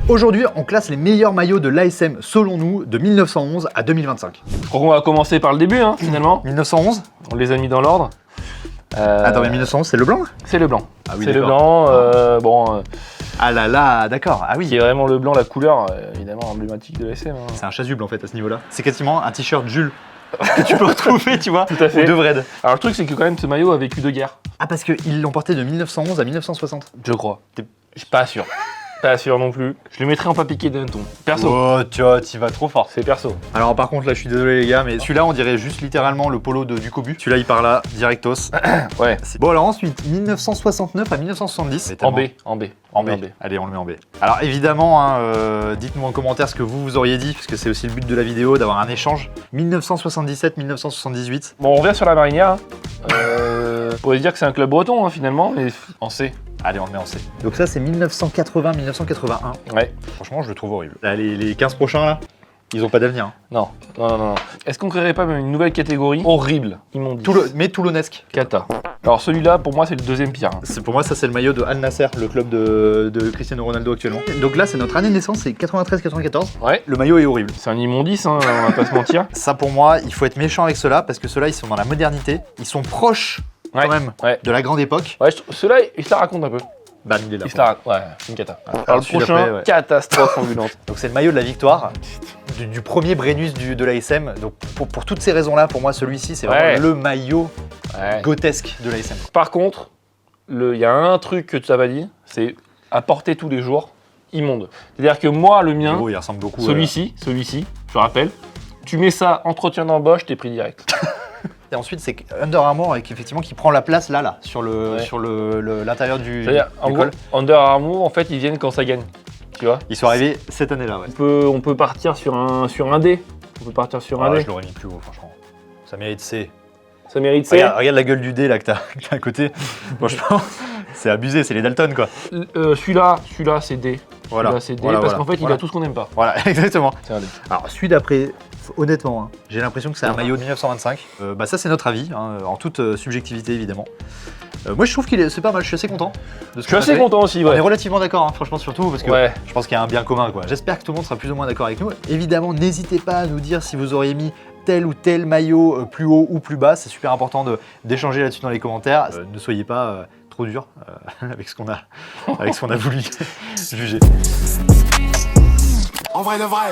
Aujourd'hui, on classe les meilleurs maillots de l'ASM selon nous de 1911 à 2025. Je crois qu'on va commencer par le début, hein, finalement. 1911 ? On les a mis dans l'ordre. Attends, mais 1911, c'est le blanc ? C'est le blanc. Ah oui, c'est le d'accord. blanc, Ah là là, d'accord, ah qui oui. est vraiment le blanc, la couleur, évidemment emblématique de l'ASM. Hein. C'est un chasuble en fait à ce niveau-là. C'est quasiment un t-shirt Jules que tu peux retrouver, tu vois, Tout à fait. ou de Vred. Alors le truc, c'est que quand même, ce maillot a vécu deux guerres. Ah, parce qu'ils l'ont porté de 1911 à 1960. Je crois. Je suis pas sûr. Pas sûr non plus. Je le mettrai en pas piqué d'un ton. Perso. Oh, tu vois, t'y vas trop fort. C'est perso. Alors par contre là je suis désolé les gars, mais celui-là on dirait juste littéralement le polo du Cobu. Celui-là il part là, directos. Ouais. Bon alors ensuite, 1969 à 1970. En B. En B. En B. Allez, on le met en B. Alors évidemment, hein, dites-nous en commentaire ce que vous auriez dit, parce que c'est aussi le but de la vidéo, d'avoir un échange. 1977-1978. Bon, on revient sur la Marinière. Hein. On pourrait se dire que c'est un club breton, hein, finalement, mais en C. Allez, on le met en C. Donc ça c'est 1980-1981. Ouais. Franchement, je le trouve horrible. Là, les 15 prochains là, ils ont pas d'avenir. Hein. Non. Est-ce qu'on créerait pas même une nouvelle catégorie horrible, immondice, Mais toulonnesque. Cata. Alors celui-là, pour moi, c'est le deuxième pire. Hein. Pour moi, ça c'est le maillot de Al Nasser, le club de Cristiano Ronaldo actuellement. Donc là, c'est notre année de naissance, c'est 93-94. Ouais. Le maillot est horrible. C'est un immondice, hein, on va pas se mentir. Ça pour moi, il faut être méchant avec ceux-là, parce que ceux-là, ils sont dans la modernité. Ils sont proches, quand même, Ouais. de la grande époque. Ouais, ceux-là, ils se la racontent un peu. Bah, il est là. Ils se la racontent. Ouais, c'est une cata. Alors le celui prochain, d'après, ouais. catastrophe ambulante. Donc c'est le maillot de la victoire, du premier Brennus de l'ASM. Donc pour toutes ces raisons-là, pour moi, celui-ci, c'est vraiment Ouais. le maillot Ouais. grotesque de l'ASM. Par contre, il y a un truc que tu t'as pas dit, c'est à porter tous les jours, immonde. C'est-à-dire que moi, le mien, Gros, il ressemble beaucoup. celui-ci, je rappelle, tu mets ça, entretien d'embauche, t'es pris direct. Et ensuite, c'est Under Armour effectivement qui prend la place là, sur Ouais. l'intérieur du C'est-à-dire, en gros, col. Under Armour, en fait, ils viennent quand ça gagne. Tu vois, Ils sont arrivés cette année-là, ouais. on peut partir sur un D. On peut partir sur un Ah, D. je l'aurais mis plus haut, franchement. Ça mérite C. Ça mérite C. Regarde la gueule du dé là que t'as à côté. Franchement, c'est abusé, c'est les Dalton quoi. Celui-là, c'est D. Voilà. Celui-là, c'est D, Voilà, parce voilà. qu'en fait, il Voilà. a tout ce qu'on n'aime pas. Voilà, exactement. C'est un D. Alors celui d'après, honnêtement, hein, j'ai l'impression que c'est un maillot de 1925. Bah ça c'est notre avis, hein, en toute subjectivité évidemment. Moi je trouve c'est pas mal, je suis assez content. De ce Je suis assez content aussi, On est ouais. relativement d'accord, hein, franchement surtout parce que Ouais. je pense qu'il y a un bien commun quoi. J'espère que tout le monde sera plus ou moins d'accord avec nous. Évidemment, n'hésitez pas à nous dire si vous auriez mis tel ou tel maillot plus haut ou plus bas. C'est super important d'échanger là-dessus dans les commentaires. Ne soyez pas trop dur avec ce qu'on a voulu juger. En vrai de vrai.